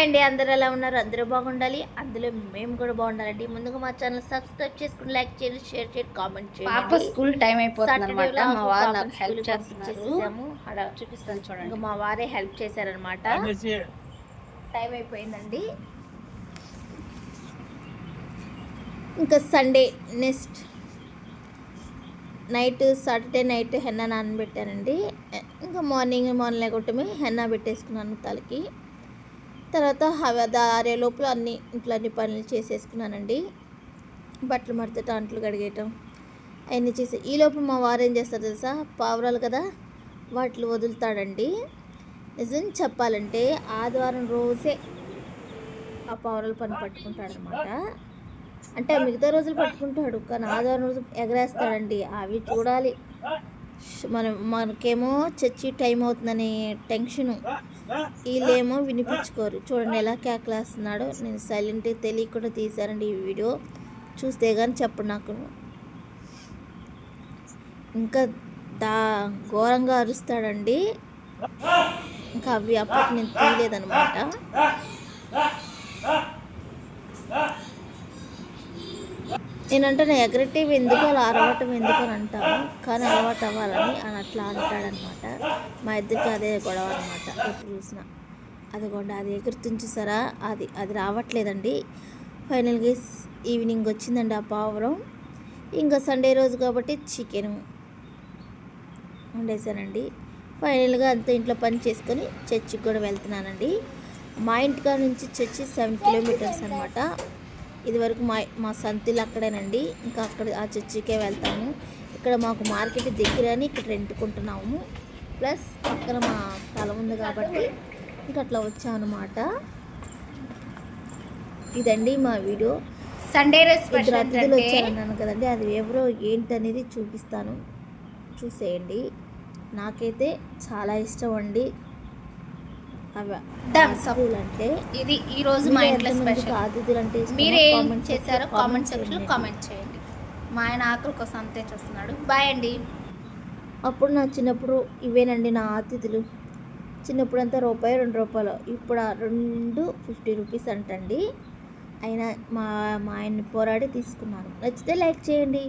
అండి, అందరూ ఎలా ఉన్నారు? అందరూ బాగుండాలి, అందులో మేము కూడా బాగుండాలండి. ముందుగా మా ఛానల్ సబ్స్క్రైబ్ చేసుకుని లైక్ చేయండి, షేర్ చేయండి, కామెంట్ పాప చేయండి. స్కూల్ టైం అయిపోతుంది అనమాట. సాటర్డేలో మా వారు నాకు హెల్ప్ స్కూల్కి చేస్తున్నారు. పంపించేసాము. అలా చూపిస్తాను ఇంకా చూడండి. మా వారే హెల్ప్ చేశారనమాట. టైం అయిపోయిందండి. ఇంకా Sunday next night, Saturday night henna నానబెట్టానండి. ఇంకా మార్నింగ్ లేకొట్టమే హెన్నా పెట్టేసుకున్నాను తలకి. తర్వాత ఆరే లోపల ఇంట్లో అన్ని పనులు చేసేసుకున్నానండి. బట్టలు మడతట, అంట్లు కడిగేయటం అవన్నీ చేసి ఈ లోపల మా వారు ఏం చేస్తారు తెలుసా, పావురాలు కదా వాటిని వదులుతాడండి. నిజం చెప్పాలంటే ఆదివారం రోజే ఆ పావురాల పని పట్టుకుంటాడనమాట. అంటే మిగతా రోజులు పట్టుకుంటాడు, కానీ ఆదివారం రోజు ఎగరేస్తాడండి. అవి చూడాలి. మనకేమో చచ్చి టైం అవుతుందని టెన్షను, వీళ్ళేమో వినిపించుకోరు. చూడండి ఎలా కేకలేస్తున్నాడో. నేను సైలెంట్గా తెలియకుండా తీశానండి ఈ వీడియో. చూస్తే కానీ చెప్పండి నాకు. ఇంకా ఘోరంగా అరుస్తాడండి. ఇంకా అవి అప్పటికి నేను తీయలేదనమాట. నేనంటే నా ఎగరటివి ఎందుకు అలా అరవటం ఎందుకు అని అంటాను, కానీ అలవాటు అవ్వాలని అని అట్లా అంటాడనమాట. మా ఇద్దరికి అదే గొడవ అనమాట. ఎప్పుడు చూసినా అదిగోండి అది ఎగురుతుంది చూసారా, అది రావట్లేదండి. ఫైనల్గా ఈవినింగ్ వచ్చిందండి ఆ పావురం. ఇంకా సండే రోజు కాబట్టి చికెన్ వండేసానండి. ఫైనల్గా అంతా ఇంట్లో పని చేసుకొని చర్చికి కూడా వెళ్తున్నానండి. మా ఇంటికాడ నుంచి చర్చి 7 కిలోమీటర్స్ అనమాట. ఇదివరకు మా సంతులు అక్కడేనండి. ఇంకా అక్కడ ఆ చర్చికే వెళ్తాము. ఇక్కడ మాకు మార్కెట్ దగ్గర అని ఇక్కడ రెంటుకుంటున్నాము. ప్లస్ పక్కన మా స్థలం ఉంది కాబట్టి ఇంకా అట్లా వచ్చామన్నమాట. ఇదండి మా వీడియో. సండే ఇద్దరు అతిథులు వచ్చారన్నాను కదండి, అది ఎవరో ఏంటనేది చూపిస్తాను, చూసేయండి. నాకైతే చాలా ఇష్టం అండి అతిథులు అంటే. ఇది ఈరోజు మా ఇంట్లో స్పెషల్. అతిథులు అంటే మీరు ఏం చేశారో కామెంట్ సెక్షన్లో కామెంట్ చేయండి. మా ఆయన ఆకలి కోసం అంతే చూస్తున్నాడు. బాయ్ అండి. అప్పుడు నా చిన్నప్పుడు ఇవేనండి నా అతిథులు. చిన్నప్పుడు అంతా ₹2 ఇప్పుడు ఆ 2 50 రూపీస్ అంటండి. అయినా మా ఆయన్ని పోరాడి తీసుకున్నాను. నచ్చితే లైక్ చేయండి.